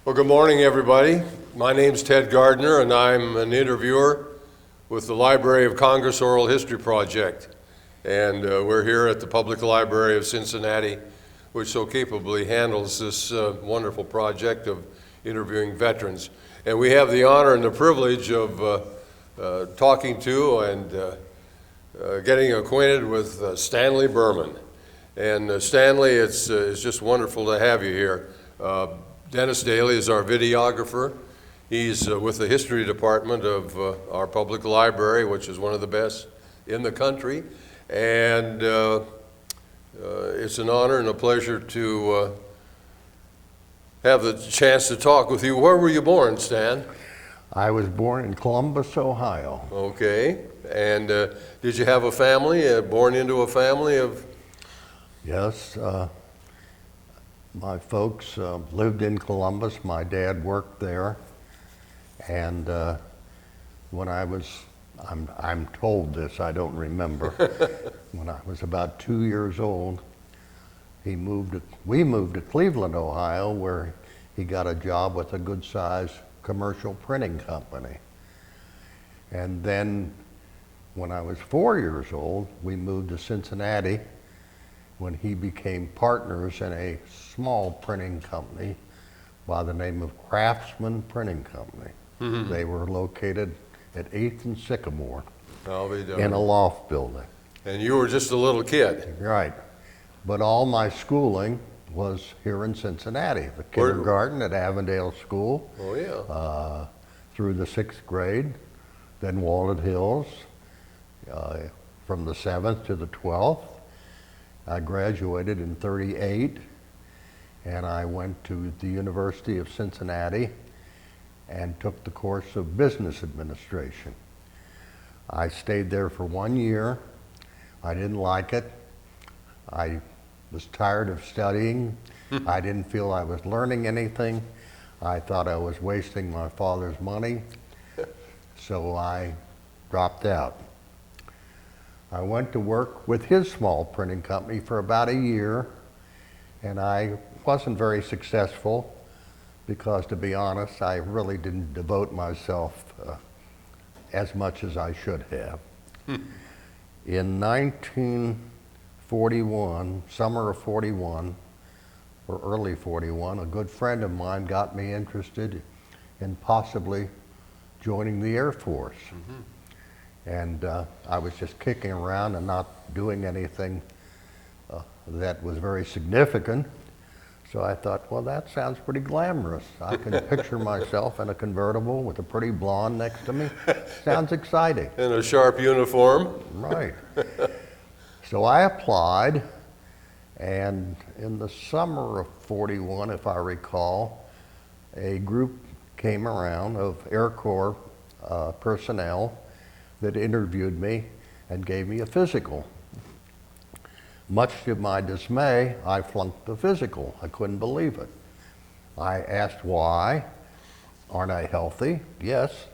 Well, good morning, everybody. My name's Ted Gardner, and I'm an interviewer with the Library of Congress Oral History Project. And we're here at the Public Library of Cincinnati, which so capably handles this wonderful project of interviewing veterans. And we have the honor and the privilege of talking to and getting acquainted with Stanley Berman. And Stanley, it's just wonderful to have you here. Dennis Daly is our videographer. He's with the history department of our public library, which is one of the best in the country. And it's an honor and a pleasure to have the chance to talk with you. Where were you born, Stan? I was born in Columbus, Ohio. Okay. And did you have a family, born into a family of? Yes. My folks lived in Columbus. My dad worked there. And when I was, I'm told this, I don't remember, when I was about 2 years old, we moved to Cleveland, Ohio, where he got a job with a good-sized commercial printing company. And then when I was 4 years old, we moved to Cincinnati when he became partners in a small printing company by the name of Craftsman Printing Company. Mm-hmm. They were located at 8th and Sycamore in a loft building. And you were just a little kid. Right. But all my schooling was here in Cincinnati. The kindergarten at Avondale School. Oh, yeah. Through the 6th grade. Then Walnut Hills from the 7th to the 12th. I graduated in '38, and I went to the University of Cincinnati and took the course of business administration. I stayed there for 1 year. I didn't like it. I was tired of studying. I didn't feel I was learning anything. I thought I was wasting my father's money, so I dropped out. I went to work with his small printing company for about a year, and I wasn't very successful because, to be honest, I really didn't devote myself as much as I should have. In 1941, summer of 41, or early 41, a good friend of mine got me interested in possibly joining the Air Force. Mm-hmm. And I was just kicking around and not doing anything that was very significant. So I thought, well, that sounds pretty glamorous. I can picture myself in a convertible with a pretty blonde next to me. Sounds exciting. In a sharp uniform. Right. So I applied, and in the summer of 41, if I recall, a group came around of Air Corps personnel that interviewed me and gave me a physical. Much to my dismay, I flunked the physical. I couldn't believe it. I asked why. Aren't I healthy? Yes.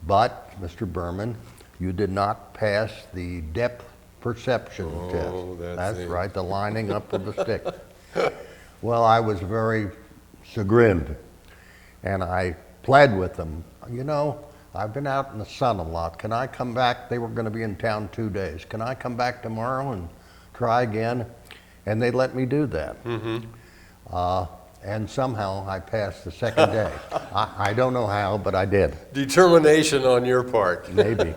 But, Mr. Berman, you did not pass the depth perception test. That's right, the lining up of the stick. Well, I was very chagrined, and I pled with them. You know, I've been out in the sun a lot. Can I come back? They were going to be in town 2 days. Can I come back tomorrow and try again? And they let me do that. Mm-hmm. And somehow I passed the second day. I don't know how, but I did. Determination on your part. Maybe.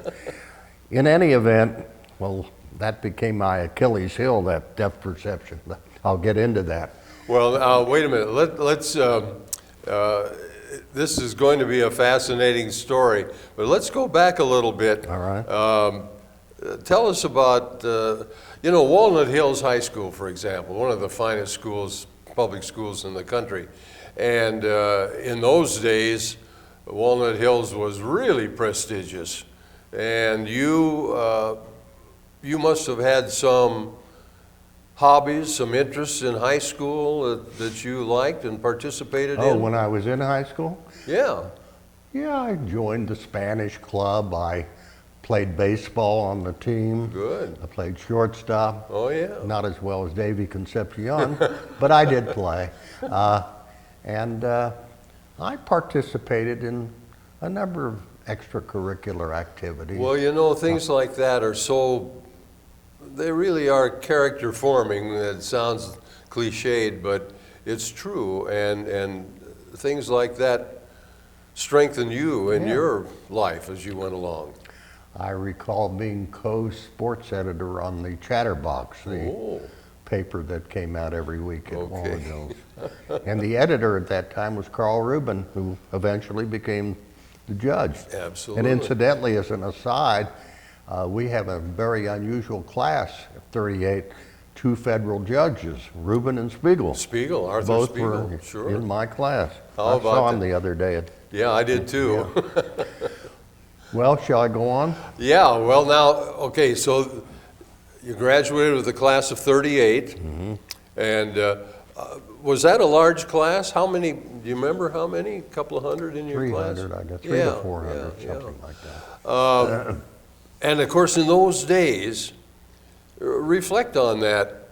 In any event, well, that became my Achilles heel, that depth perception. I'll get into that. Well, wait a minute. Let's. This is going to be a fascinating story, but let's go back a little bit. All right. Tell us about, Walnut Hills High School, for example, one of the finest schools, public schools in the country. And in those days, Walnut Hills was really prestigious. And you must have had some hobbies, some interests in high school that you liked and participated in? Oh, when I was in high school? Yeah. Yeah, I joined the Spanish club. I played baseball on the team. Good. I played shortstop. Oh, yeah. Not as well as Davy Concepcion, but I did play. And I participated in a number of extracurricular activities. Well, you know, things like that are they really are character forming. It sounds cliched, but it's true. And things like that strengthen you in your life as you went along. I recall being co-sports editor on the Chatterbox, the paper that came out every week at Walterboro. And the editor at that time was Carl Rubin, who eventually became the judge. Absolutely. And incidentally, as an aside, we have a very unusual class of 38, two federal judges, Rubin and Spiegel. Spiegel, Arthur Both Spiegel, were sure. in my class. How I about saw him that? the other day. Yeah, I did too. Yeah. Well, shall I go on? Yeah, well now, okay, so you graduated with a class of 38, and was that a large class? How many, do you remember how many? A couple of hundred in your class? 300, I guess, 300 to 400, something like that. And of course, in those days, reflect on that.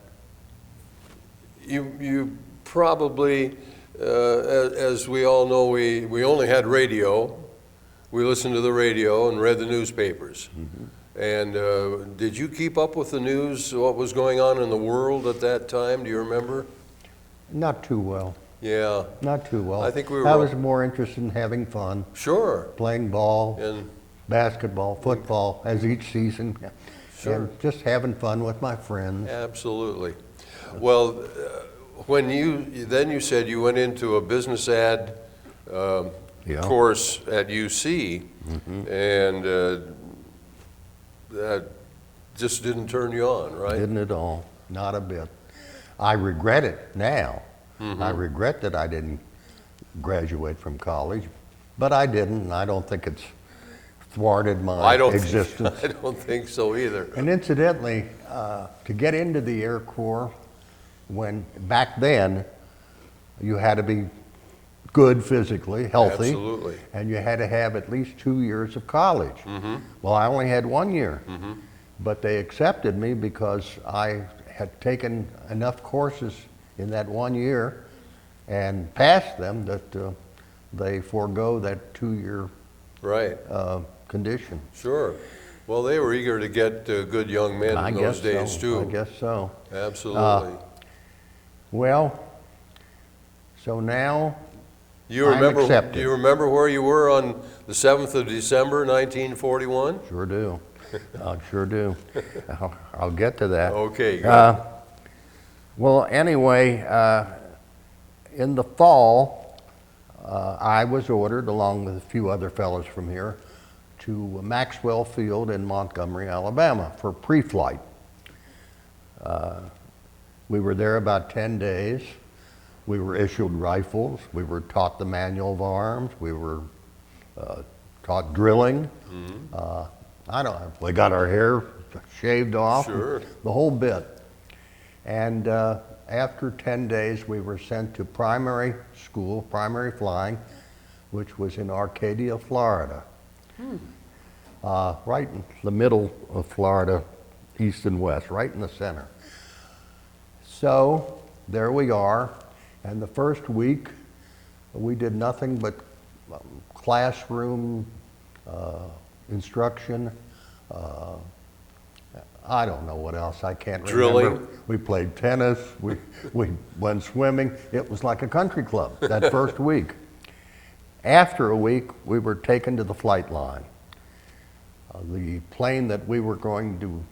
You probably, as we all know, we only had radio. We listened to the radio and read the newspapers. And did you keep up with the news, what was going on in the world at that time? Do you remember? Not too well. Yeah. Not too well. I think we were. I was more interested in having fun, Sure. playing ball, And basketball, football, as each season, Sure. and just having fun with my friends. absolutely. Well, when you said you went into a business ad Yeah. course at UC, and that just didn't turn you on, right? Didn't at all, not a bit. I regret it now. I regret that I didn't graduate from college, but I didn't, and I don't think it's thwarted my existence. I don't think so either. And incidentally, to get into the Air Corps, when back then, you had to be good physically, healthy, Absolutely. and you had to have at least 2 years of college. Well, I only had 1 year, but they accepted me because I had taken enough courses in that 1 year and passed them that they forego that 2-year Right. condition. Sure. Well, they were eager to get good young men I in guess those days so. too. I guess so. Absolutely. Well, so now You I'm remember? accepted. Do you remember where you were on the 7th of December, 1941? Sure do. I sure do. I'll get to that. Okay. Good. Well, anyway, in the fall, I was ordered, along with a few other fellows from here, to Maxwell Field in Montgomery, Alabama, for pre-flight. We were there about 10 days. We were issued rifles. We were taught the manual of arms. We were taught drilling. We got our hair shaved off. Sure. The whole bit. And after 10 days, we were sent to primary school, primary flying, which was in Arcadia, Florida. Right in the middle of Florida, east and west, right in the center. So there we are. And the first week, we did nothing but classroom instruction. I don't know what else. I can't Drilling. remember. We played tennis. We went swimming. It was like a country club that first week. After a week, we were taken to the flight line. The plane that we were going to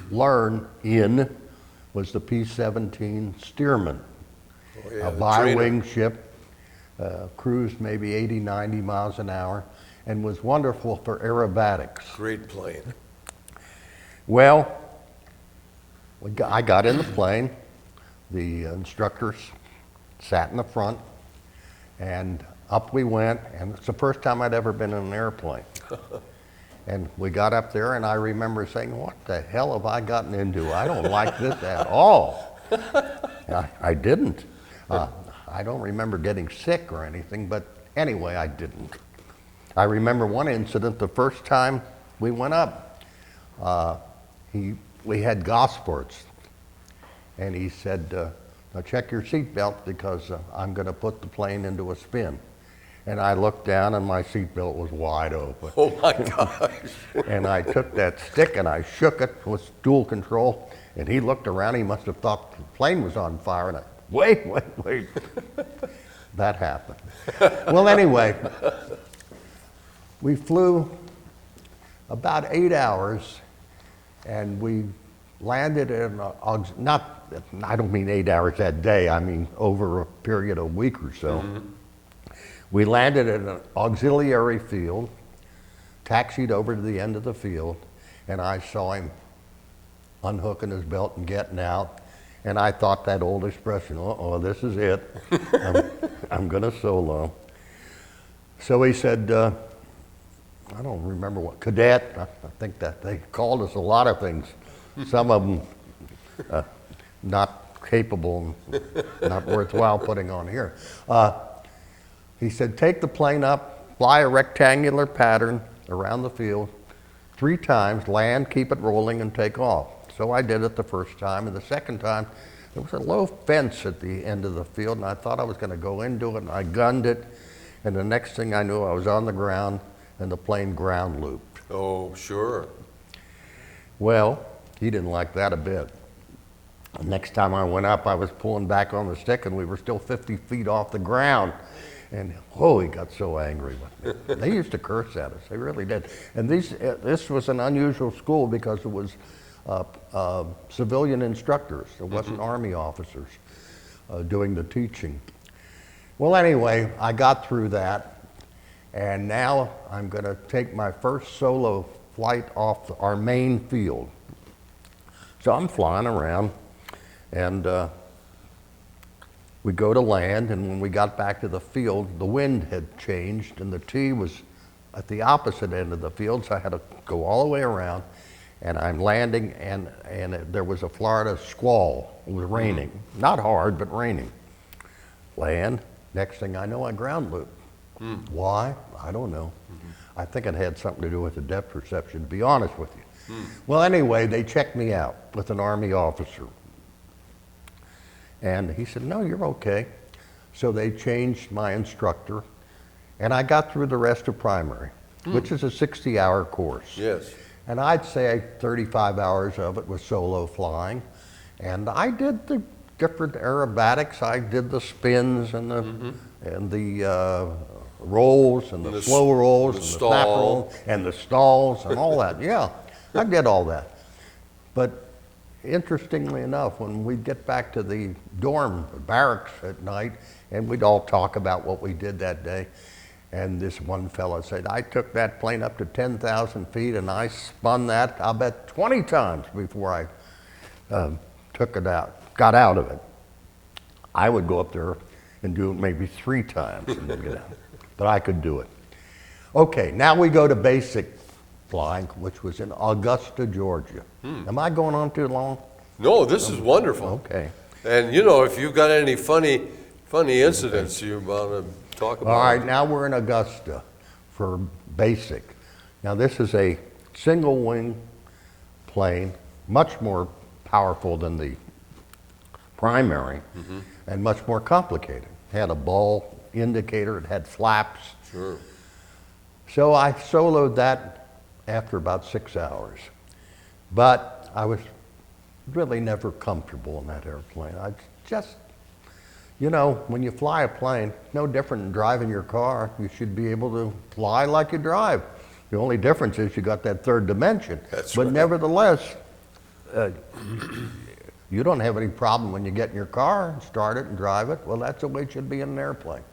learn in was the P-17 Stearman. Oh, yeah, A the bi-wing ship, cruised maybe 80, 90 miles an hour, and was wonderful for aerobatics. Great plane. Well, I got in the plane. The instructors sat in the front, and up we went, and it's the first time I'd ever been in an airplane. And we got up there, and I remember saying, what the hell have I gotten into? I don't like this at all. I didn't. I don't remember getting sick or anything, but anyway, I didn't. I remember one incident, the first time we went up, we had Gosports, and he said, now check your seatbelt because I'm going to put the plane into a spin. and I looked down and my seatbelt was wide open. Oh my gosh. And I took that stick and I shook it with dual control, and he looked around, he must have thought the plane was on fire, and I, wait. That happened. Well, anyway, we flew about 8 hours, and we landed in, I don't mean 8 hours that day, I mean over a period of a week or so. We landed in an auxiliary field, taxied over to the end of the field, and I saw him unhooking his belt and getting out. And I thought that old expression, uh-oh, this is it. I'm gonna solo. So he said, I don't remember what, cadet, I think that they called us a lot of things. Some of them not capable, not worthwhile putting on here. He said, take the plane up, fly a rectangular pattern around the field 3 times, land, keep it rolling, and take off. So I did it the first time, and the second time, there was a low fence at the end of the field, and I thought I was going to go into it, and I gunned it, and the next thing I knew, I was on the ground, and the plane ground looped. Oh, sure. Well, he didn't like that a bit. The next time I went up, I was pulling back on the stick, and we were still 50 feet off the ground. And he got so angry with me. They used to curse at us, they really did. And this was an unusual school because it was civilian instructors. It wasn't Army officers doing the teaching. Well, anyway, I got through that, and now I'm going to take my first solo flight off our main field. So I'm flying around, and we go to land, and when we got back to the field, the wind had changed, and the tee was at the opposite end of the field, so I had to go all the way around, and I'm landing, and there was a Florida squall. It was raining. Not hard, but raining. Land. Next thing I know, I ground looped. Why? I don't know. I think it had something to do with the depth perception, to be honest with you. Well, anyway, they checked me out with an Army officer. And he said, no, you're okay. So they changed my instructor, and I got through the rest of primary, which is a 60-hour course. Yes. And I'd say 35 hours of it was solo flying. And I did the different aerobatics. I did the spins and the rolls and the slow rolls and the snap rolls and the stalls and all that. Yeah, I did all that. But interestingly enough, when we'd get back to the dorm barracks at night, and we'd all talk about what we did that day, and this one fellow said, I took that plane up to 10,000 feet and I spun that, I'll bet 20 times before I took it out, got out of it. I would go up there and do it maybe 3 times and then get out. But I could do it. Okay, now we go to basic flying, which was in Augusta, Georgia. Am I going on too long? No, this is wonderful. Okay. And you know, if you've got any funny incidents you want to talk about. All right, now we're in Augusta for basic. Now this is a single wing plane, much more powerful than the primary, and much more complicated. It had a ball indicator, it had flaps. Sure. So I soloed that after about 6 hours. But I was really never comfortable in that airplane. I just, you know, when you fly a plane, no different than driving your car. You should be able to fly like you drive. The only difference is you got that third dimension. That's but right. Nevertheless, you don't have any problem when you get in your car, start it and drive it. Well, that's the way it should be in an airplane.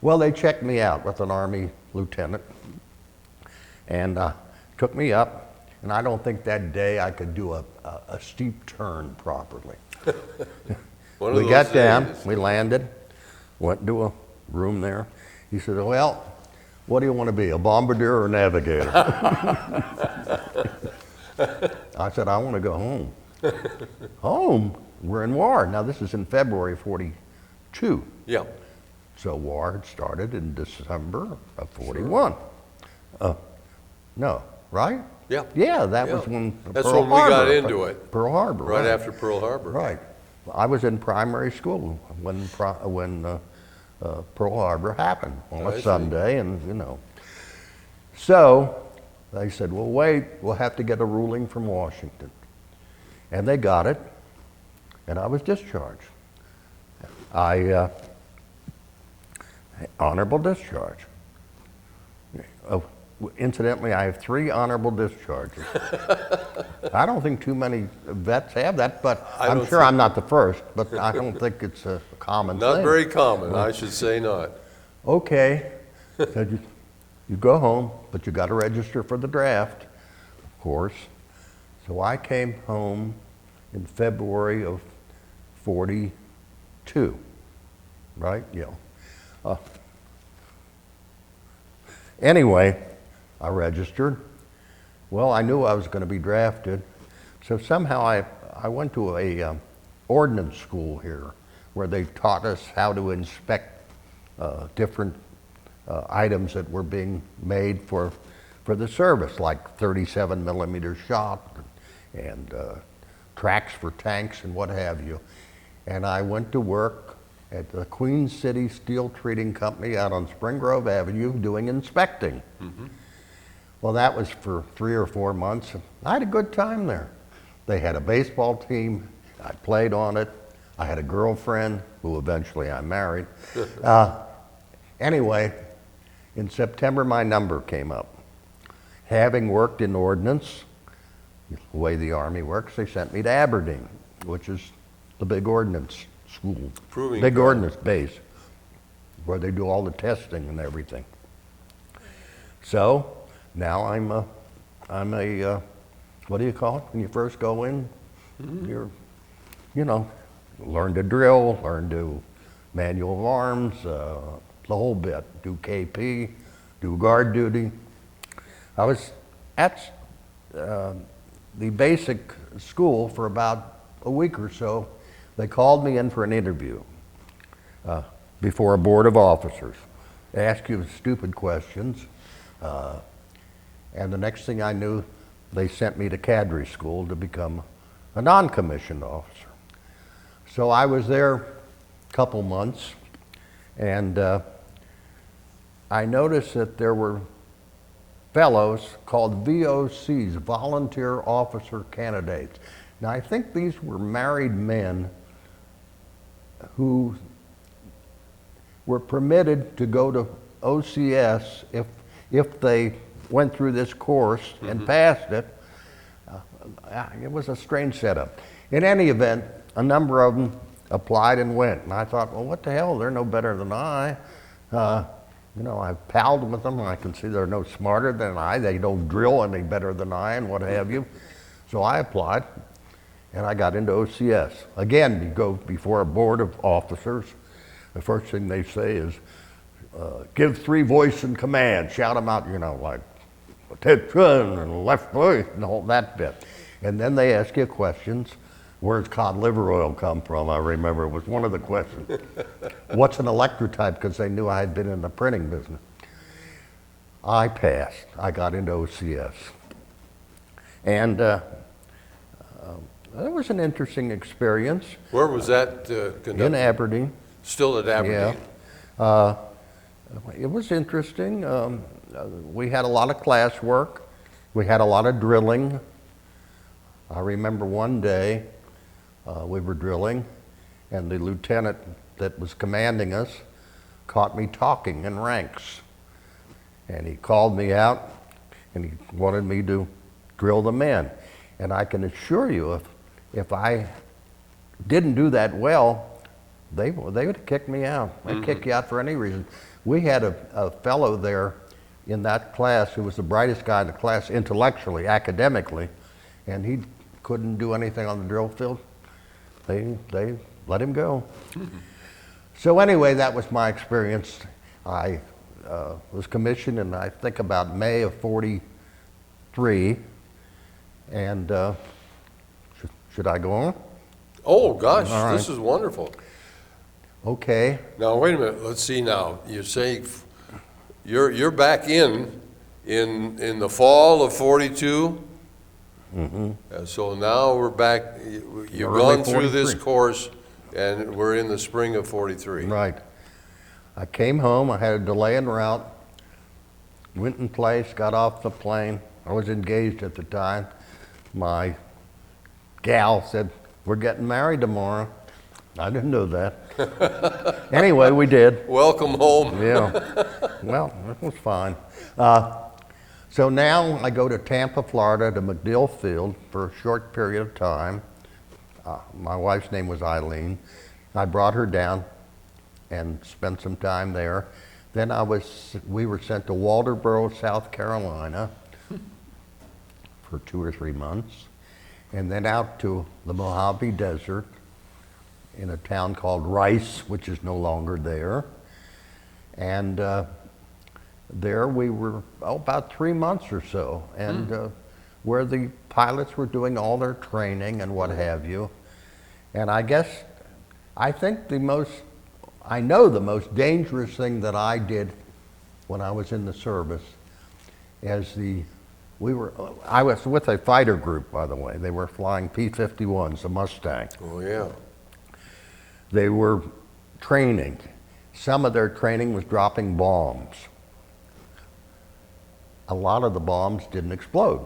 Well, they checked me out with an Army lieutenant and took me up. And I don't think that day I could do a steep turn properly. We got down, we landed, went into a room there. He said, well, what do you want to be, a bombardier or a navigator? I said, I want to go home. Home? We're in war. Now this is in February 42. Yeah. So war had started in December of 41. No, right? Yeah. Yeah, that was when That's Pearl when we Harbor, got into it. Pearl Harbor. Right after Pearl Harbor. Right. I was in primary school when Pearl Harbor happened on I a see. Sunday, and you know. So they said, well, wait, we'll have to get a ruling from Washington. And they got it, and I was discharged. Honorable discharge. Incidentally, I have 3 honorable discharges. I don't think too many vets have that, but I'm sure I'm not the first, but I don't think it's a common thing. Not very common, I should say not. Okay, so you go home, but you got to register for the draft, of course. So I came home in February of 42, right? Yeah. Anyway, I registered. Well, I knew I was going to be drafted, so somehow I went to a ordnance school here where they taught us how to inspect different items that were being made for the service, like 37 millimeter shot and tracks for tanks and what have you. And I went to work at the Queen City Steel Treating Company out on Spring Grove Avenue doing inspecting. Mm-hmm. Well, that was for 3 or 4 months. I had a good time there. They had a baseball team. I played on it. I had a girlfriend who eventually I married. Anyway, in September, my number came up. Having worked in ordnance, the way the Army works, they sent me to Aberdeen, which is the big ordnance school, big ordnance base, where they do all the testing and everything. So now I'm a what do you call it when you first go in? Mm-hmm. You know, learn to drill, learn to manual of arms, the whole bit. Do KP, do guard duty. I was at the basic school for about a week or so. They called me in for an interview before a board of officers. They ask you stupid questions. And the next thing I knew, they sent me to cadre school to become a non-commissioned officer. So I was there a couple months, and I noticed that there were fellows called VOCs, Volunteer Officer Candidates. Now I think these were married men who were permitted to go to OCS if they went through this course and passed it. It was a strange setup. In any event, a number of them applied and went, and I thought, well, what the hell? They're no better than I. You know, I've palled with them. I can see they're no smarter than I. They don't drill any better than I, and what have you. So I applied, and I got into OCS. Again, you go before a board of officers. The first thing they say is, give 3 voice and command. Shout them out, you know, like, attention and left voice and all that bit. And then they ask you questions. Where's cod liver oil come from? I remember it was one of the questions. What's an electrotype? Because they knew I had been in the printing business. I passed. I got into OCS. And it was an interesting experience. Where was that conducted? In Aberdeen. Still at Aberdeen? Yeah. It was interesting. We had a lot of class work. We had a lot of drilling. I remember one day we were drilling, and the lieutenant that was commanding us caught me talking in ranks. And he called me out, and he wanted me to drill the men. And I can assure you, if I didn't do that well, they would have kicked me out. They'd kick you out for any reason. We had a fellow there in that class who was the brightest guy in the class intellectually, academically, and he couldn't do anything on the drill field. They let him go. So anyway, that was my experience. I was commissioned in, I think, about May of 43. And should I go on? Oh, gosh, All right. this is wonderful. Okay. Now, wait a minute. Let's see now. You say you're back in the fall of 42? Mm-hmm. So now we're back. You've Early gone through this 43. course, and we're in the spring of 43. Right. I came home, I had a delay en route, went in place, got off the plane. I was engaged at the time. My gal said, "We're getting married tomorrow." I didn't know that. Anyway, we did. Welcome home. Yeah. Well, it was fine. So now I go to Tampa, Florida, to MacDill Field for a short period of time. My wife's name was Eileen. I brought her down and spent some time there. Then we were sent to Walterboro, South Carolina for 2 or 3 months, and then out to the Mojave Desert in a town called Rice, which is no longer there. And there we were about 3 months or so, and where the pilots were doing all their training and what have you. And I think the most dangerous thing that I did when I was in the service is I was with a fighter group, by the way. They were flying P-51s, a Mustang. Oh, yeah. They were training. Some of their training was dropping bombs. A lot of the bombs didn't explode.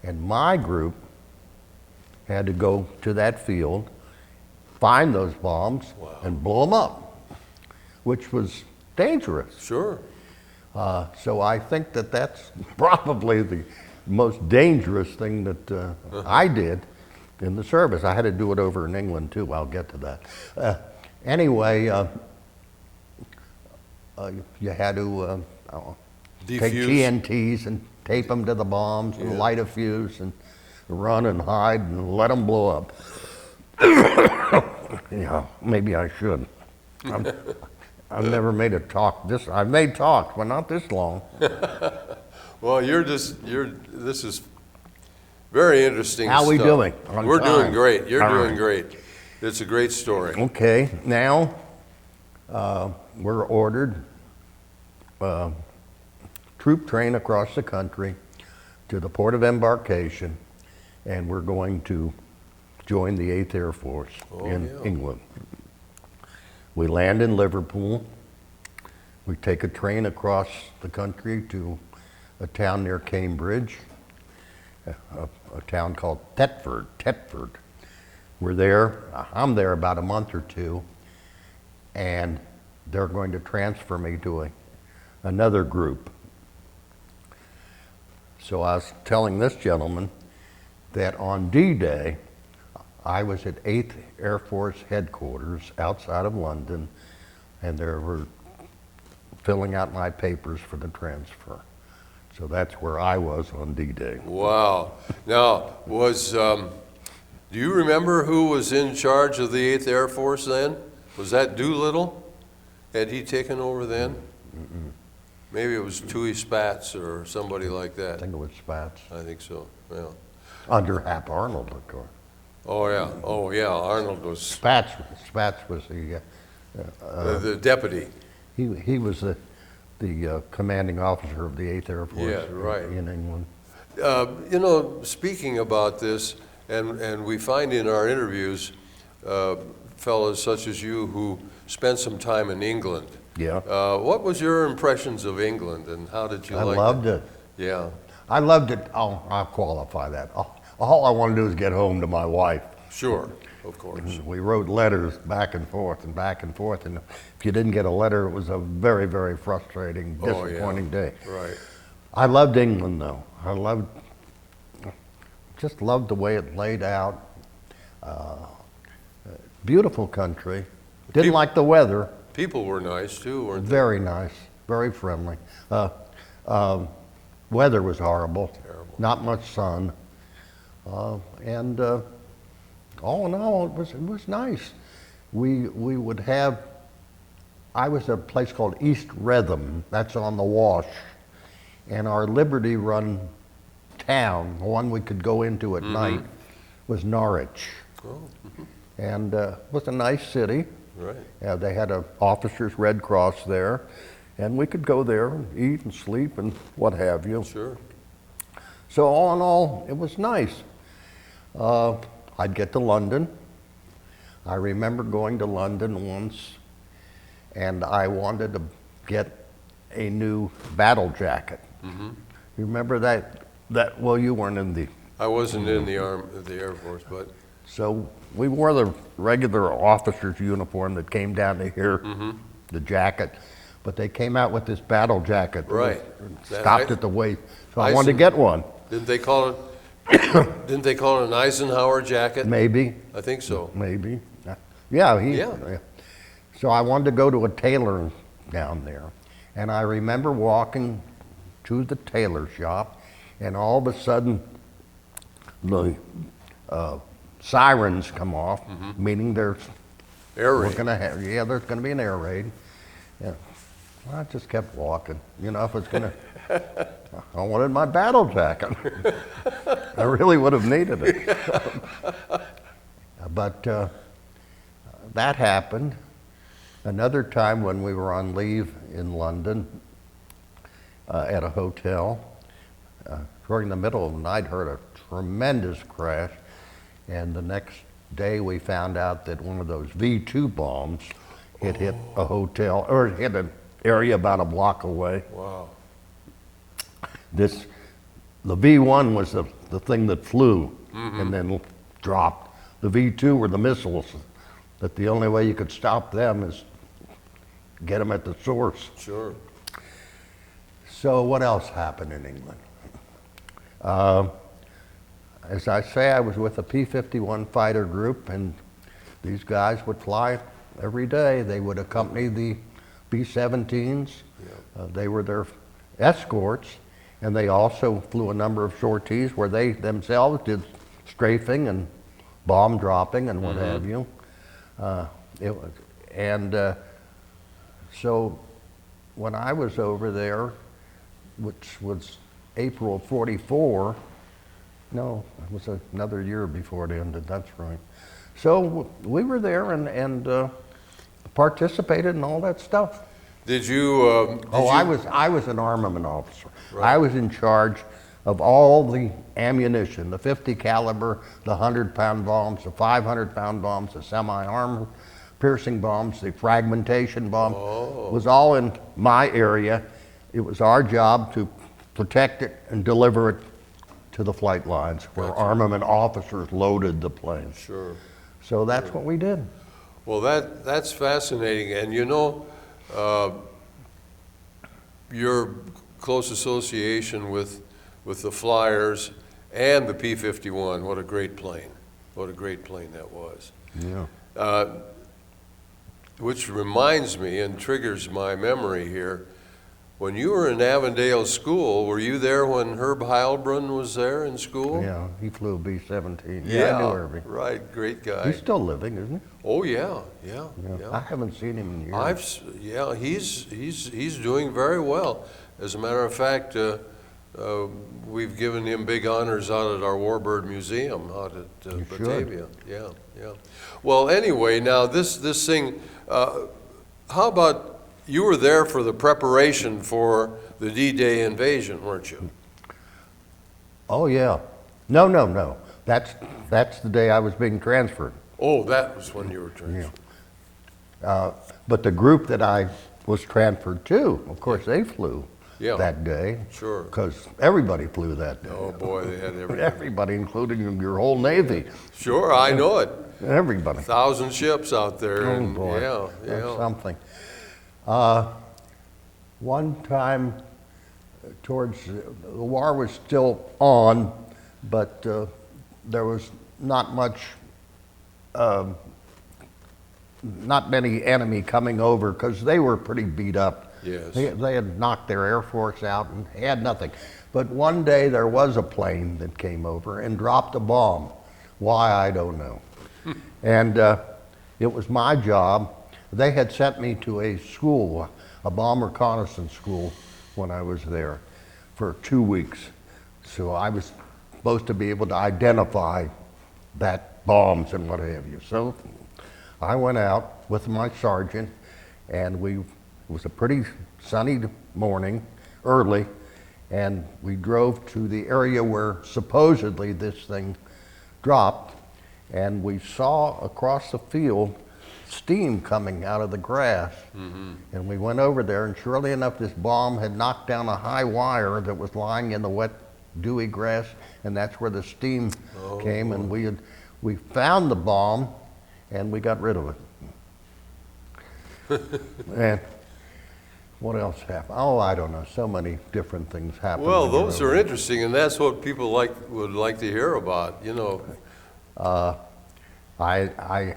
And my group had to go to that field, find those bombs, and blow them up, which was dangerous. Sure. So I think that that's probably the most dangerous thing that I did in the service. I had to do it over in England too. I'll get to that. Anyway, you had to take TNTs and tape them to the bombs and light a fuse and run and hide and let them blow up. Yeah, maybe I should. I've never made a talk I've made talks, but not this long. Well, this is very interesting How stuff. we doing? We're doing great. You're All doing right. great. It's a great story. Okay, now we're ordered troop train across the country to the port of embarkation, and we're going to join the 8th Air Force in England. We land in Liverpool. We take a train across the country to a town near Cambridge, a town called Thetford. I'm there about a month or two, and they're going to transfer me to another group. So I was telling this gentleman that on D-Day, I was at 8th Air Force headquarters outside of London, and they were filling out my papers for the transfer. So that's where I was on D-Day. Wow. Now, do you remember who was in charge of the 8th Air Force then? Was that Doolittle? Had he taken over then? Mm-mm. Maybe it was Toohey Spatz or somebody like I that. think it was Spatz. I think so, yeah. Under Hap Arnold, of course. Oh, yeah, Arnold was Spatz was the deputy. he was the commanding officer of the 8th Air Force Yeah, right. in England. You know, speaking about this, and we find in our interviews fellows such as you who spent some time in England. Yeah. What was your impressions of England, and how did you like it? I loved it. Yeah. I loved it. Oh, I'll qualify that. All I want to do is get home to my wife. Sure, of course. We wrote letters back and forth, and if you didn't get a letter, it was a very, very frustrating, disappointing day. Right. I loved England, though. Just loved the way it laid out. Beautiful country. Didn't like the weather. People were nice too, weren't they? Very nice, very friendly. Weather was horrible. Terrible. Not much sun. And all in all, it was nice. I was at a place called East Wretham, that's on the Wash, and our Liberty Run town, the one we could go into at night, was Norwich. Oh, And it was a nice city. right. They had an officers' Red Cross there, and we could go there and eat and sleep and what have you. Sure. So all in all, it was nice. I'd get to London. I remember going to London once, and I wanted to get a new battle jacket. Mm-hmm. You remember that? Well, you weren't in the. I wasn't in the Air Force, but So we wore the regular officer's uniform that came down to here, the jacket, but they came out with this battle jacket. Right. Stopped at the waist, so I Eisen- wanted to get one. didn't they call it? Didn't they call it an Eisenhower jacket? Maybe, I think so. maybe. Yeah, Yeah. So I wanted to go to a tailor down there, and I remember walking to the tailor shop, and all of a sudden, the sirens come off, meaning there's Air we're raid. gonna have there's gonna be an air raid. Yeah, well, I just kept walking. You know, if it's gonna, I wanted my battle jacket. I really would have needed it. But that happened. Another time when we were on leave in London at a hotel, during the middle of the night, heard a tremendous crash, and the next day we found out that one of those V2 bombs had hit a hotel, or hit an area about a block away. Wow. The V1 was the thing that flew and then dropped. The V2 were the missiles, that the only way you could stop them is get them at the source. Sure. So what else happened in England? As I say, I was with a P-51 fighter group, and these guys would fly every day. They would accompany the B-17s. They were their escorts, and they also flew a number of sorties where they themselves did strafing and bomb dropping and what have you. So when I was over there, which was April 44, no, it was another year before it ended, that's right. So we were there and participated in all that stuff. Did you? I was an armament officer. Right. I was in charge of all the ammunition, the 50 caliber, the 100-pound bombs, the 500-pound bombs, the semi-armor piercing bombs, the fragmentation bomb. Oh. It was all in my area. It was our job to protect it and deliver it to the flight lines where Gotcha. armament officers loaded the planes. Sure. So that's what we did. Well, that's fascinating, and you know, your close association with the Flyers and the P-51. What a great plane! What a great plane that was. Yeah. Which reminds me and triggers my memory here. When you were in Avondale School, were you there when Herb Heilbrunn was there in school? Yeah, he flew B-17. Yeah, I knew Herbie. Right, great guy. He's still living, isn't he? Oh yeah. I haven't seen him in years. He's doing very well. As a matter of fact, we've given him big honors out at our Warbird Museum out at You Batavia. Yeah. Well, anyway, now this thing. How about you were there for the preparation for the D-Day invasion, weren't you? Oh yeah. No. That's the day I was being transferred. Oh, that was when you were transferred. But the group that I was transferred to, of course, they flew that day. Sure. Because everybody flew that day. Oh boy, they had everything. Everybody, including your whole Navy. Sure, I know it. Everybody. 1,000 ships out there. Oh and boy, Yeah. that's something. One time, the war was still on, but there was not many enemy coming over because they were pretty beat up. Yes. They had knocked their Air Force out and had nothing. But one day there was a plane that came over and dropped a bomb. Why, I don't know. And it was my job. They had sent me to a school, a bomb reconnaissance school, when I was there for 2 weeks. So I was supposed to be able to identify that bombs and what have you. So I went out with my sergeant, and it was a pretty sunny morning, early, and we drove to the area where supposedly this thing dropped, and we saw across the field steam coming out of the grass. And we went over there, and surely enough, this bomb had knocked down a high wire that was lying in the wet, dewy grass, and that's where the steam came. And we found the bomb, and we got rid of it. And what else happened? Oh, I don't know. So many different things happened. Well, those are interesting, and that's what people would like to hear about, you know. I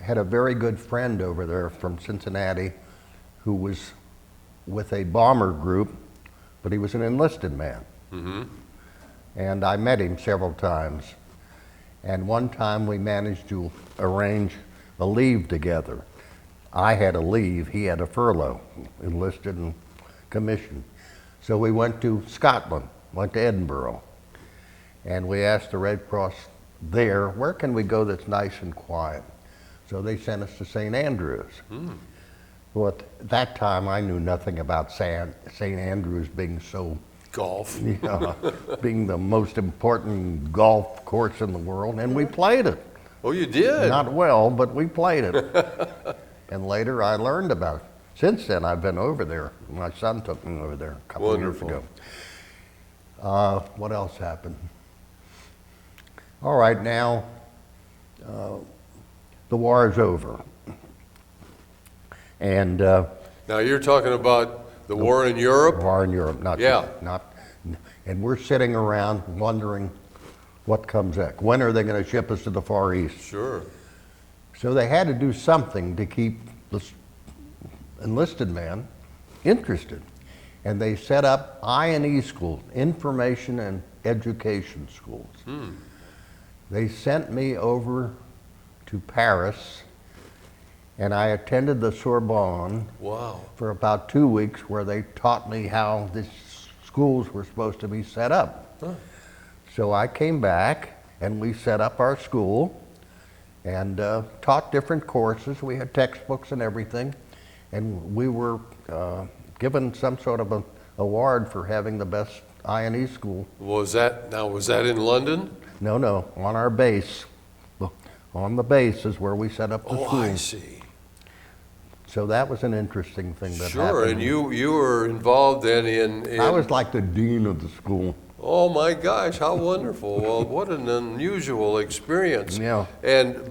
had a very good friend over there from Cincinnati who was with a bomber group, but he was an enlisted man. And I met him several times. And one time we managed to arrange a leave together. I had a leave, he had a furlough, enlisted and commissioned. So we went to Scotland, went to Edinburgh, and we asked the Red Cross there, where can we go that's nice and quiet? So they sent us to St. Andrews. Well, at that time I knew nothing about St. Andrews being so Golf. being the most important golf course in the world, and we played it. Oh, you did? Not well, but we played it. And later I learned about it. Since then I've been over there. My son took me over there a couple of years ago. What else happened? All right, now the war is over. And Now you're talking about the war in Europe? war in Europe, and we're sitting around wondering what comes next. When are they going to ship us to the Far East? Sure. So they had to do something to keep the enlisted man interested. And they set up I&E schools, information and education schools. They sent me over to Paris, and I attended the Sorbonne Wow. for about 2 weeks, where they taught me how these schools were supposed to be set up. So I came back, and we set up our school and taught different courses. We had textbooks and everything, and we were given some sort of an award for having the best I&E school. Was that in London? No, on our base. On the base is where we set up the school. Oh, I see. So that was an interesting thing that happened. Sure, and you were involved then in... I was like the dean of the school. Oh my gosh, how wonderful. Well, what an unusual experience. Yeah.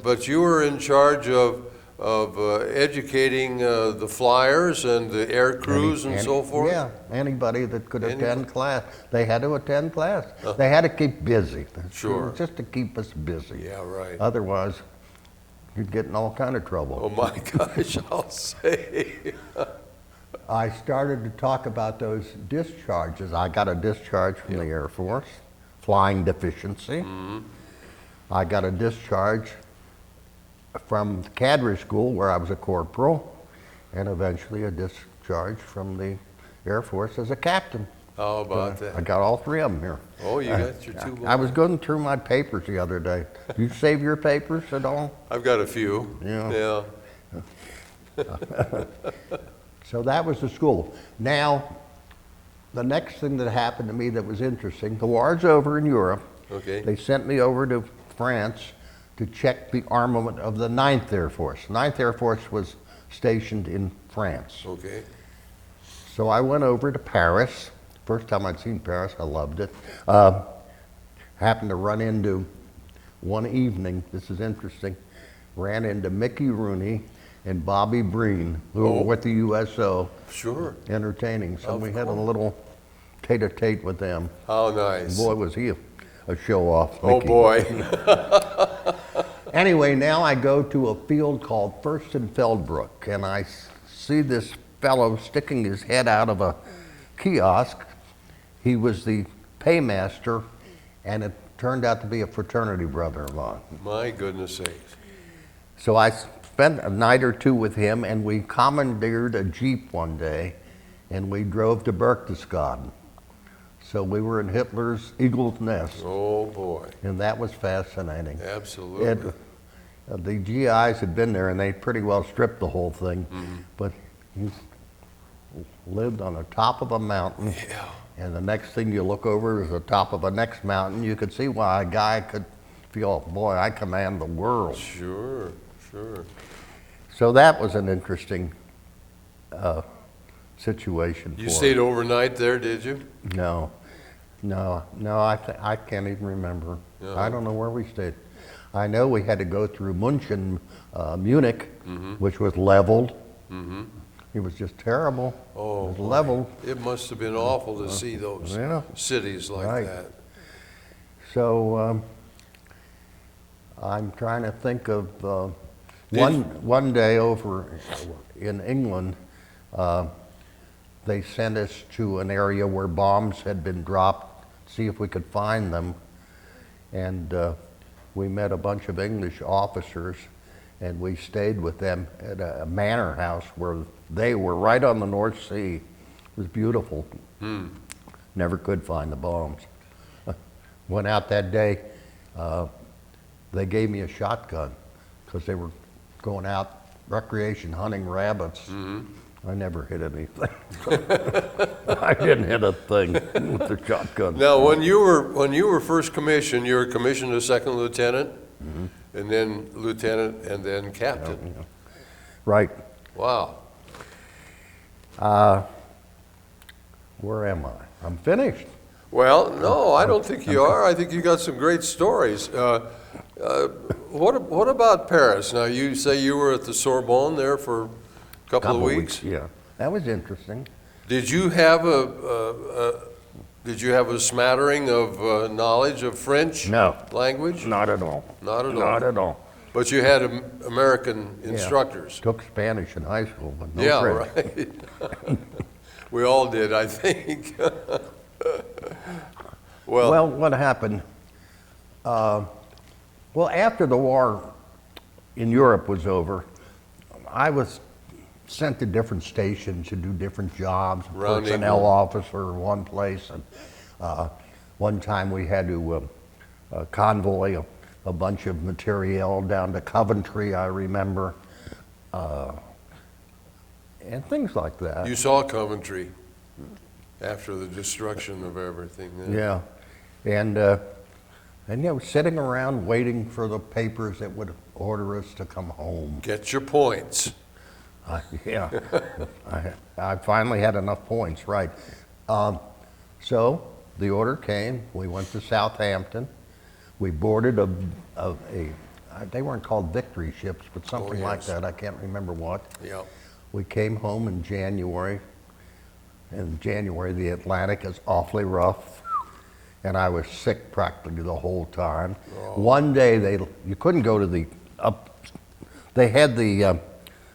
But you were in charge of educating the flyers and the air crews and so forth? Yeah, anybody that could attend class. They had to attend class. They had to keep busy. Sure. Just to keep us busy. Yeah, right. Otherwise, you'd get in all kind of trouble. Oh my gosh, I'll say. I started to talk about those discharges. I got a discharge from the Air Force, flying deficiency. I got a discharge from the cadre school, where I was a corporal, and eventually a discharge from the Air Force as a captain. How about that? I got all three of them here. Oh, you got your two more. I was going through my papers the other day. Do you save your papers at all? I've got a few. Yeah. So that was the school. Now, the next thing that happened to me that was interesting, the war's over in Europe. Okay. They sent me over to France to check the armament of the 9th Air Force. 9th Air Force was stationed in France. Okay. So I went over to Paris. First time I'd seen Paris, I loved it. Happened to run into, one evening, this is interesting, ran into Mickey Rooney and Bobby Breen, who were with the USO. Sure. Entertaining. So Of we had a course. little tete-a-tete with them. How nice. Boy, was he a show-off. Oh, Mickey. boy. Anyway, now I go to a field called Furstenfeldbruck, and I see this fellow sticking his head out of a kiosk. He was the paymaster, and it turned out to be a fraternity brother of mine. My goodness sakes. So I spent a night or two with him, and we commandeered a Jeep one day, and we drove to Berchtesgaden. So we were in Hitler's Eagle's Nest, Oh, boy. and that was fascinating. Absolutely. The GIs had been there, and they pretty well stripped the whole thing, but he lived on the top of a mountain, Yeah. and the next thing you look over is the top of the next mountain. You could see why a guy could feel, boy, I command the world. Sure, Sure. So that was an interesting situation. You for stayed us. overnight there, did you? No, I can't even remember. Yeah. I don't know where we stayed. I know we had to go through Munich, which was leveled. It was just terrible. Oh, it was boy. leveled. It must have been awful to see those Yeah. cities like Right. that. So I'm trying to think of Did- one day over in England. They sent us to an area where bombs had been dropped, see if we could find them. And we met a bunch of English officers, and we stayed with them at a manor house where they were right on the North Sea. It was beautiful. Never could find the bombs. Went out that day. They gave me a shotgun because they were going out recreation hunting rabbits. I never hit anything. I didn't hit a thing with the shotgun. Now, when you were first commissioned, you were commissioned as second lieutenant, and then lieutenant, and then captain. Right. Wow. Where am I? I'm finished. Well, no, I don't think you are. I think you got some great stories. What about Paris? Now, you say you were at the Sorbonne there for a couple of weeks. Yeah, that was interesting. Did you have a smattering of knowledge of French No. language? Not at all. Not at all. Not at all. But you had American Yeah. instructors. Took Spanish in high school, but no Yeah, French. right. We all did, I think. Well, what happened? Well, after the war in Europe was over, I was sent to different stations to do different jobs. Around Personnel England. officer one place, and one time we had to convoy a bunch of material down to Coventry, I remember, and things like that. You saw Coventry after the destruction of everything. Yeah, and sitting around waiting for the papers that would order us to come home. Get your points. Yeah, I finally had enough points, right. So the order came, we went to Southampton, we boarded they weren't called victory ships, but something like yes. that, I can't remember what. Yeah. We came home in January. In January, the Atlantic is awfully rough, and I was sick practically the whole time. One day, you couldn't go to they had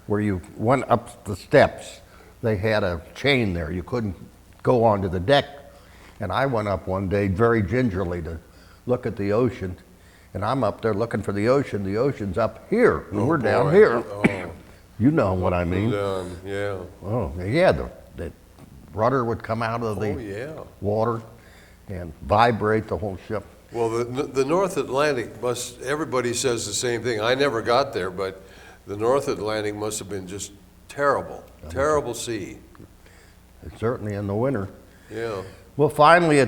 where you went up the steps, they had a chain there. You couldn't go onto the deck. And I went up one day very gingerly to look at the ocean, and I'm up there looking for the ocean. The ocean's up here, and we're down boy. here. Oh. You know what I mean. Down, yeah. Oh, yeah, the rudder would come out of the Oh, yeah. water and vibrate the whole ship. Well, the North Atlantic everybody says the same thing. I never got there, but the North Atlantic must have been just terrible, terrible sea. Certainly in the winter. Yeah. Well, finally,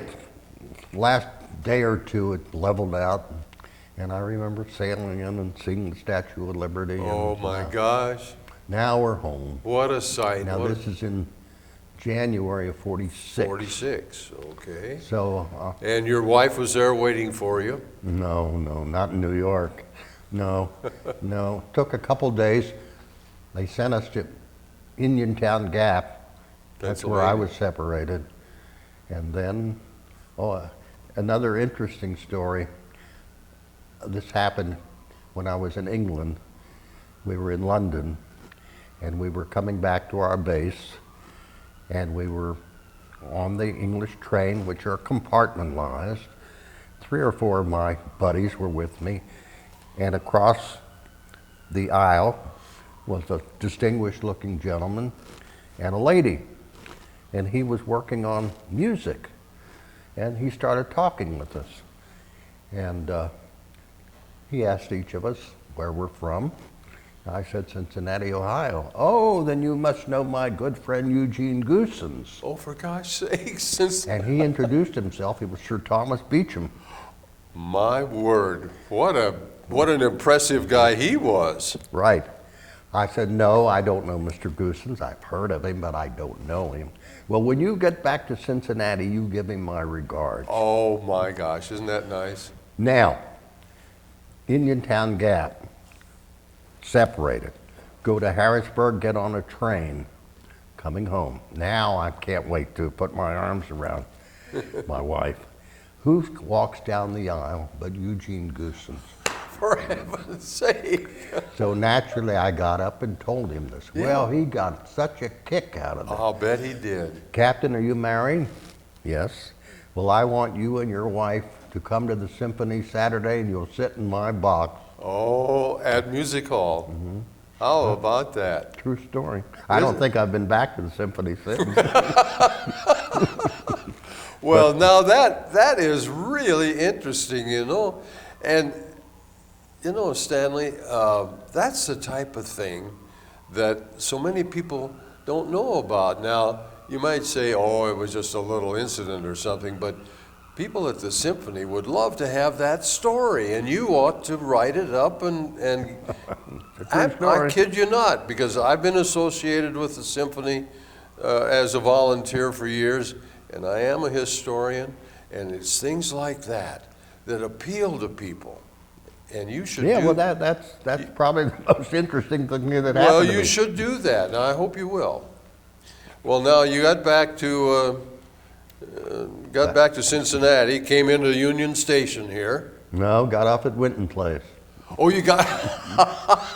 last day or two, it leveled out, and I remember sailing in and seeing the Statue of Liberty. Oh, and my gosh. Now we're home. What a sight. Now, What this is in January of 46. 46, okay. So, And your wife was there waiting for you? no, not in New York. No, no. Took a couple days. They sent us to Uniontown Gap. That's where I was separated. And then, another interesting story. This happened when I was in England. We were in London, and we were coming back to our base, and we were on the English train, which are compartmentalized. 3 or 4 of my buddies were with me, and across the aisle was a distinguished-looking gentleman and a lady, and he was working on music, and he started talking with us, and he asked each of us where we're from. I said, Cincinnati, Ohio. Oh, then you must know my good friend Eugene Goosens. Oh, for gosh sakes. And he introduced himself. He was Sir Thomas Beecham. My word. What a What an impressive guy he was. Right. I said, no, I don't know Mr. Goosens. I've heard of him, but I don't know him. Well, when you get back to Cincinnati, you give him my regards. Oh my gosh, isn't that nice? Now, Uniontown Gap, separated. Go to Harrisburg, get on a train, coming home. Now I can't wait to put my arms around my wife. Who walks down the aisle but Eugene Goosens? For heaven's sake. So naturally I got up and told him this. Yeah. Well, he got such a kick out of it. I'll bet he did. Captain, are you married? Yes. Well, I want you and your wife to come to the symphony Saturday and you'll sit in my box. Oh, at Music Hall. Mm-hmm. How about that? True story. I don't think I've been back to the symphony since. Well, now that is really interesting, you know. And, you know, Stanley, that's the type of thing that so many people don't know about. Now, you might say, oh, it was just a little incident or something, but people at the symphony would love to have that story, and you ought to write it up and I kid you not, because I've been associated with the symphony as a volunteer for years, and I am a historian, and it's things like that that appeal to people. And you should Yeah, do, well, that's probably the most interesting thing that happened well, to you me. should do that, and I hope you will. Well, now you got back to Cincinnati, came into Union Station here. No, got off at Winton Place. Oh, you got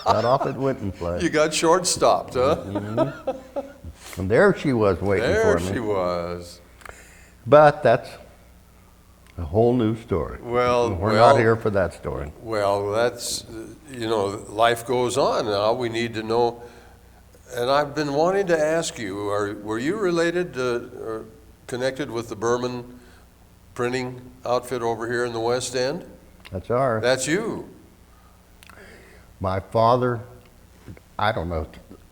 Got off at Winton Place. you got short stopped, huh? Mm-hmm. And there she was waiting There for me. she was. But that's a whole new story. Well, We're not here for that story. Well, that's, you know, life goes on now. We need to know. And I've been wanting to ask you, were you related or connected with the Berman printing outfit over here in the West End? That's ours. That's you. My father, I don't know,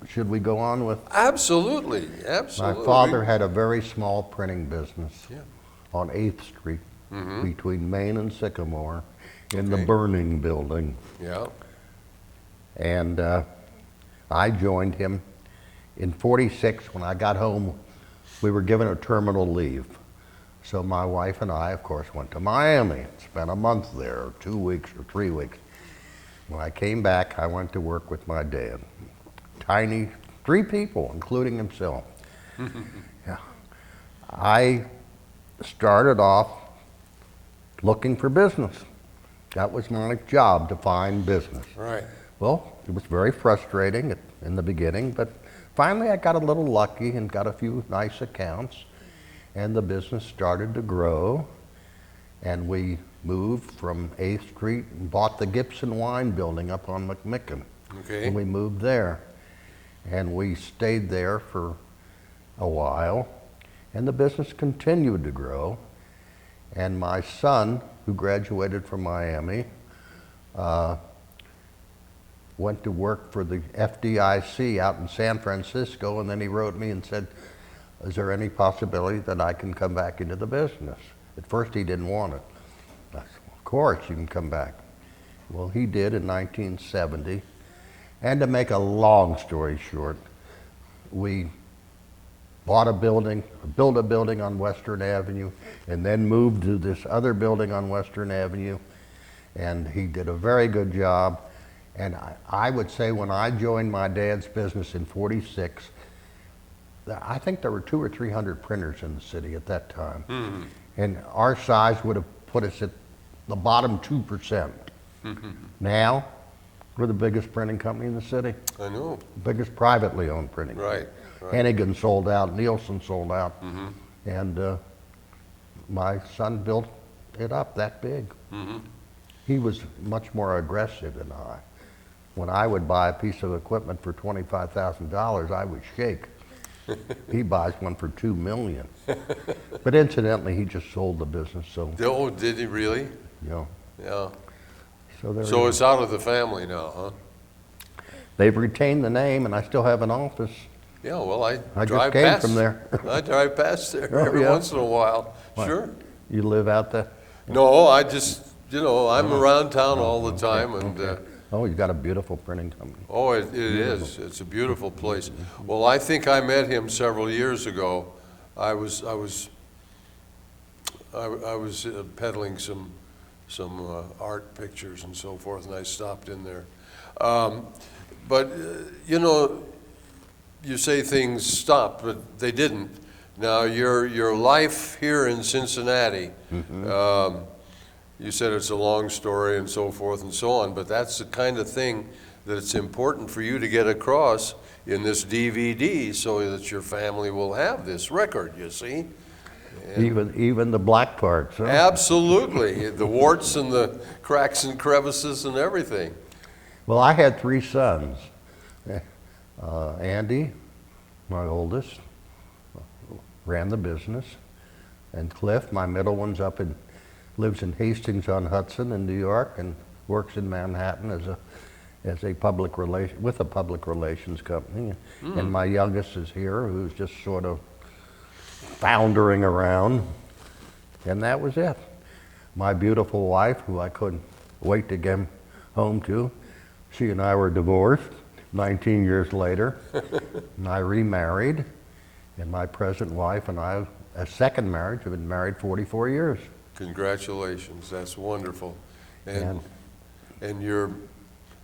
should we go on with? Absolutely, absolutely. My father had a very small printing business Yeah. on 8th Street between Main and Sycamore in the Okay. Burning Building. Yeah. And I joined him in '46. When I got home, we were given a terminal leave. So my wife and I, of course, went to Miami, spent a month there, or 2 weeks or 3 weeks. When I came back, I went to work with my dad. Tiny, 3 people, including himself. Yeah. I started off looking for business. That was my job, to find business. Right. Well, it was very frustrating in the beginning, but finally I got a little lucky and got a few nice accounts, and the business started to grow, and we moved from 8th Street and bought the Gibson Wine Building up on McMicken. Okay. And we moved there, and we stayed there for a while, and the business continued to grow, and my son, who graduated from Miami, went to work for the FDIC out in San Francisco, and then he wrote me and said, is there any possibility that I can come back into the business? At first he didn't want it. I said, of course you can come back. Well, he did in 1970. And to make a long story short, we bought a building, built a building on Western Avenue, and then moved to this other building on Western Avenue. And he did a very good job. And I would say when I joined my dad's business in '46, I think there were 200 or 300 printers in the city at that time. Mm-hmm. And our size would have put us at the bottom 2%. Mm-hmm. Now, we're the biggest printing company in the city. I know. Biggest privately owned printing. Right. Right. Hennigan sold out, Nielsen sold out. Mm-hmm. And my son built it up that big. Mm-hmm. He was much more aggressive than I. When I would buy a piece of equipment for $25,000, I would shake. He buys one for $2 million. But incidentally, he just sold the business, so, Oh, did he really? you know. Yeah. So, there So it it's is. out of the family now, huh? They've retained the name, and I still have an office. Yeah, well, I I drive just came past. from there. I drive past there Oh, every yeah. once in a while. What? Sure. You live out there? No, I just you know, I'm around town all the time, and Oh, you got a beautiful printing company. oh, it is. It's a beautiful place. Well, I think I met him several years ago. I was peddling some art pictures and so forth, and I stopped in there. But you know, you say things stopped, but they didn't. Now, your life here in Cincinnati, you said it's a long story and so forth and so on, but that's the kind of thing that it's important for you to get across in this DVD so that your family will have this record, you see. Even the black parts, huh? Absolutely, the warts and the cracks and crevices and everything. Well, I had 3 sons. Andy, my oldest, ran the business, and Cliff, my middle one's lives in Hastings-on-Hudson in New York and works in Manhattan as a public relations company. And my youngest is here, who's just sort of foundering around, and that was it. My beautiful wife, who I couldn't wait to get home to, she and I were divorced 19 years later, and I remarried, and my present wife and I, a second marriage, have been married 44 years. Congratulations, that's wonderful. And you're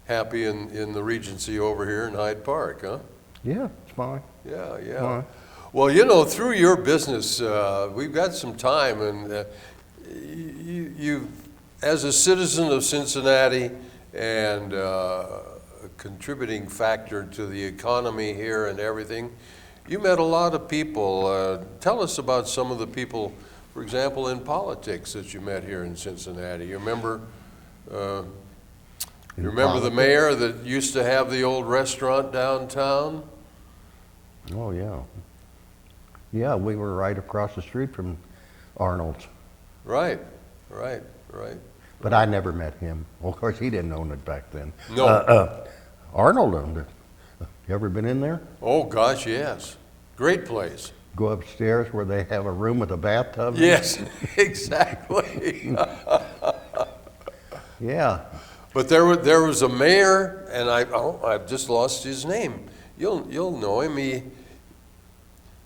happy in the Regency over here in Hyde Park, huh? Yeah, it's fine. Yeah, yeah. Fine. Well, you know, through your business, we've got some time, and you, as a citizen of Cincinnati and a contributing factor to the economy here and everything, you met a lot of people. Tell us about some of the people, for example, in politics that you met here in Cincinnati. You remember the mayor that used to have the old restaurant downtown? Oh, yeah. Yeah, we were right across the street from Arnold's. Right. But I never met him. Well, of course, he didn't own it back then. No. Arnold owned it. You ever been in there? Oh, gosh, yes. Great place. Go upstairs where they have a room with a bathtub? Yes, exactly. Yeah. But there was a mayor, and I've just lost his name. You'll know him.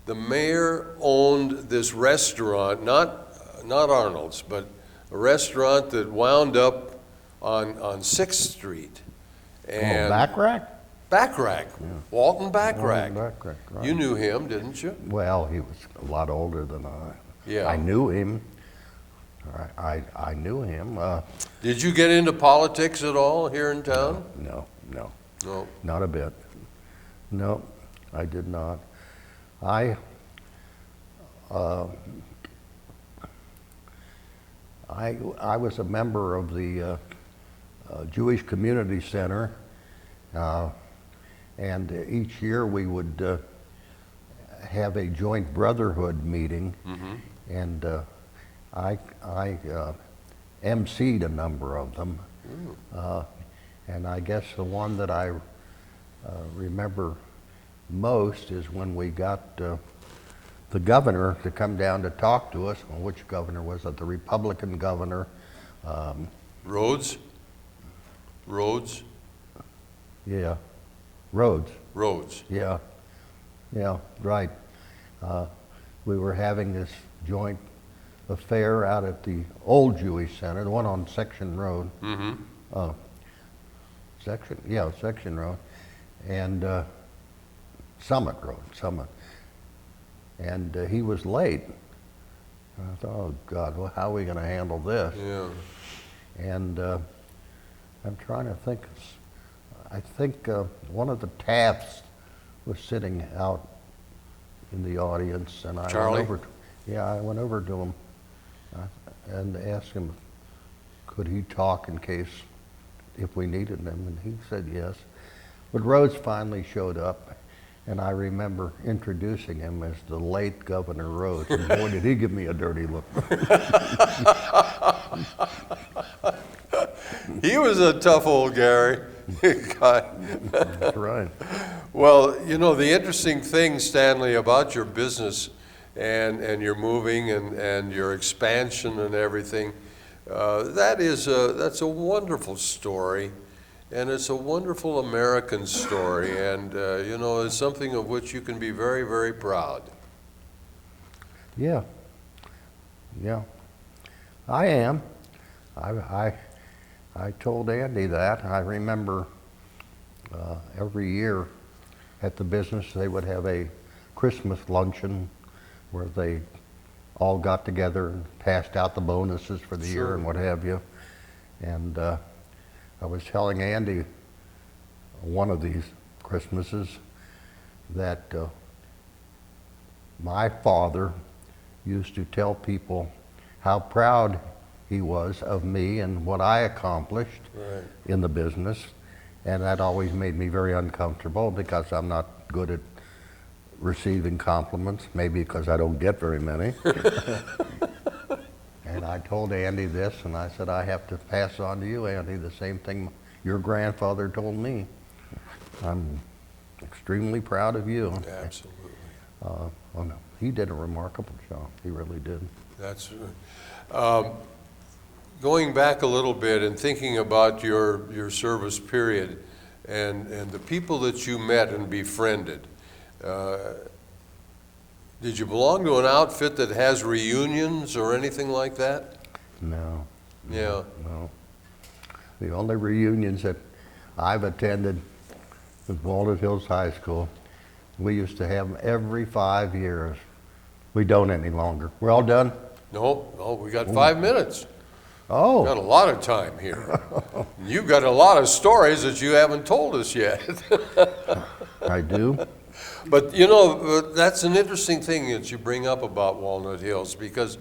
The mayor owned this restaurant, not Arnold's, but a restaurant that wound up on 6th Street. And Backrack? Backrack, yeah. Walton Backrack. Backrack, right. You knew him, didn't you? Well, he was a lot older than I. Yeah. I knew him. I knew him. Did you get into politics at all here in town? No. No. Not a bit. No, I did not. I was a member of the Jewish Community Center, and each year we would have a joint brotherhood meeting, and I emceed a number of them, and I guess the one that I remember most is when we got the governor to come down to talk to us. Well, which governor was it? The Republican governor. Rhodes? Yeah, Rhodes. Yeah, right. We were having this joint affair out at the old Jewish Center, the one on Section Road. Section Road, and Summit Road. And he was late. And I thought, oh God, well, how are we going to handle this? Yeah. And I'm trying to think. I think one of the Tafts was sitting out in the audience, and I Charlie? went over to him and asked him, could he talk in case if we needed him, and he said yes. But Rhodes finally showed up, and I remember introducing him as the late Governor Rhodes, and boy, did he give me a dirty look. He was a tough old Gary. That's right. Well, you know, the interesting thing, Stanley, about your business and your moving and your expansion and everything, That's a wonderful story, and it's a wonderful American story, and you know, it's something of which you can be very, very proud. Yeah, yeah, I am. I told Andy that. I remember every year at the business they would have a Christmas luncheon where they all got together and passed out the bonuses for the year and what have you. And I was telling Andy one of these Christmases that my father used to tell people how proud he was of me and what I accomplished in the business. And that always made me very uncomfortable because I'm not good at receiving compliments, maybe because I don't get very many. And I told Andy this, and I said, I have to pass on to you, Andy, the same thing your grandfather told me. I'm extremely proud of you. Absolutely. Oh no, he did a remarkable job. He really did. That's going back a little bit and thinking about your service period and the people that you met and befriended. Did you belong to an outfit that has reunions or anything like that? No. Yeah. No. The only reunions that I've attended was Walnut Hills High School. We used to have them every 5 years. We don't any longer. We're all done? No, we got 5 minutes. Oh. Got a lot of time here. You've got a lot of stories that you haven't told us yet. I do. But you know, that's an interesting thing that you bring up about Walnut Hills, because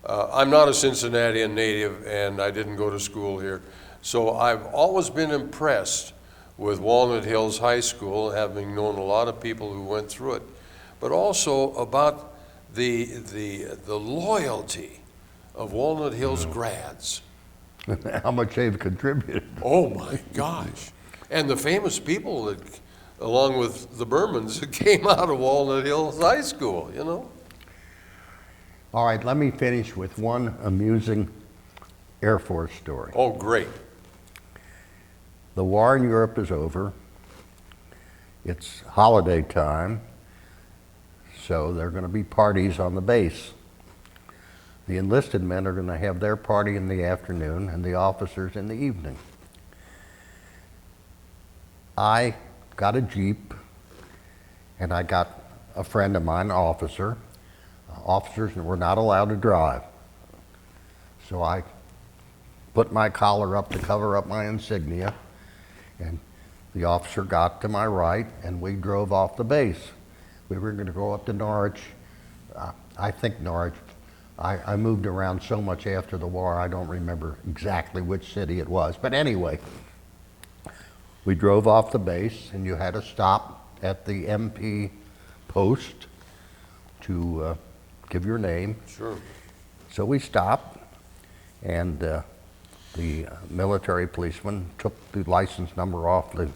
I'm not a Cincinnatian native and I didn't go to school here. So I've always been impressed with Walnut Hills High School, having known a lot of people who went through it, but also about the loyalty of Walnut Hills grads. How much they've contributed. Oh my gosh. And the famous people that, along with the Bermans, that came out of Walnut Hills High School, you know? All right, let me finish with one amusing Air Force story. Oh, great. The war in Europe is over. It's holiday time, so there are going to be parties on the base. The enlisted men are going to have their party in the afternoon and the officers in the evening. I got a Jeep, and I got a friend of mine, an officer. Officers were not allowed to drive. So I put my collar up to cover up my insignia, and the officer got to my right, and we drove off the base. We were going to go up to Norwich. I think Norwich. I moved around so much after the war, I don't remember exactly which city it was. But anyway, we drove off the base, and you had to stop at the MP post to give your name. Sure. So we stopped, and the military policeman took the license number off the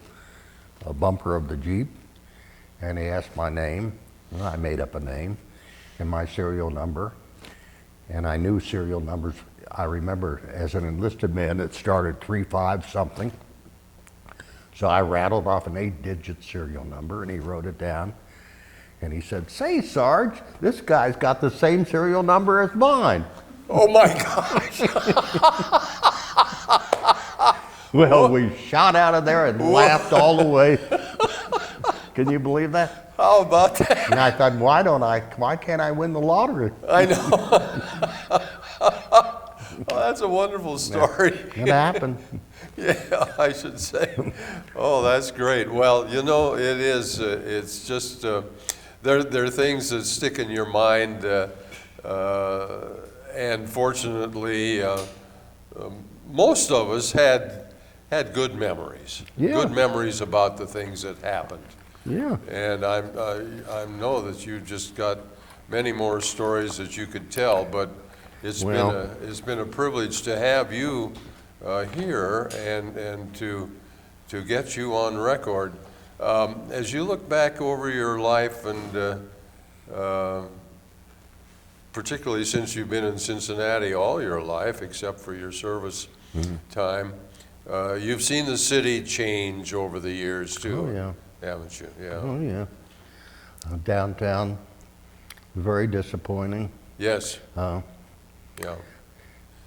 bumper of the Jeep, and he asked my name. Well, I made up a name and my serial number, and I knew serial numbers. I remember as an enlisted man it started 35 something. So I rattled off an 8-digit serial number, and he wrote it down. And he said, "Say, Sarge, this guy's got the same serial number as mine." Oh my gosh. Well, we shot out of there and laughed all the way. Can you believe that? How about that? And I thought, why can't I win the lottery? I know. Oh, that's a wonderful story. It happened. Yeah, I should say. Oh, that's great. Well, you know, it is. It's just there are things that stick in your mind, and fortunately, most of us had good memories. Yeah. Good memories about the things that happened. Yeah. And I know that you just got many more stories that you could tell, but it's been a privilege to have you here and to get you on record. As you look back over your life and particularly since you've been in Cincinnati all your life, except for your service time, you've seen the city change over the years too, Oh, yeah. haven't you? Yeah. Oh, yeah. Downtown, very disappointing. Yes. Uh, Yeah.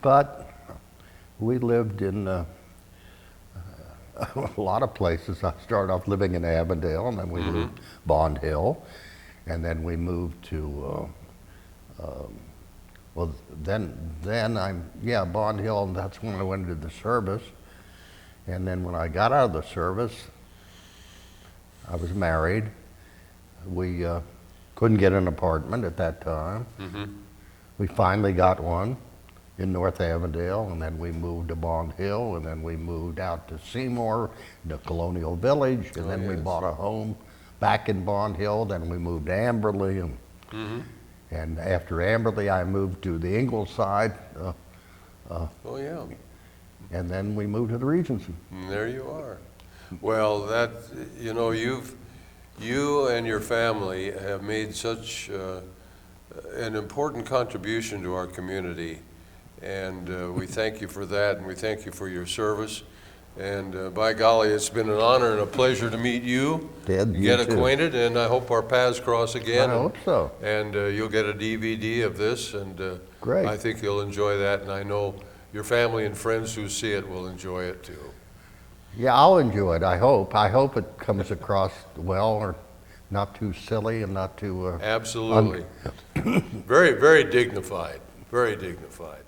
But we lived in a lot of places. I started off living in Avondale, and then we moved Bond Hill, and then we moved to, well, then Bond Hill, and that's when I went into the service. And then when I got out of the service, I was married. We couldn't get an apartment at that time. We finally got one in North Avondale, and then we moved to Bond Hill, and then we moved out to Seymour, to Colonial Village, and then we yes. bought a home back in Bond Hill. Then we moved to Amberley, and after Amberley, I moved to the Ingleside, Oh, yeah. and then we moved to the Regency. And there you are. Well, that, you know, you and your family have made such an important contribution to our community. And we thank you for that, and we thank you for your service. And by golly, it's been an honor and a pleasure to meet you, Ted, you get too. acquainted, and I hope our paths cross again. I hope so. And you'll get a DVD of this, and Great. I think you'll enjoy that, and I know your family and friends who see it will enjoy it too. Yeah, I'll enjoy it, I hope. I hope it comes across well, or not too silly and not too... Absolutely. Very, very dignified, very dignified.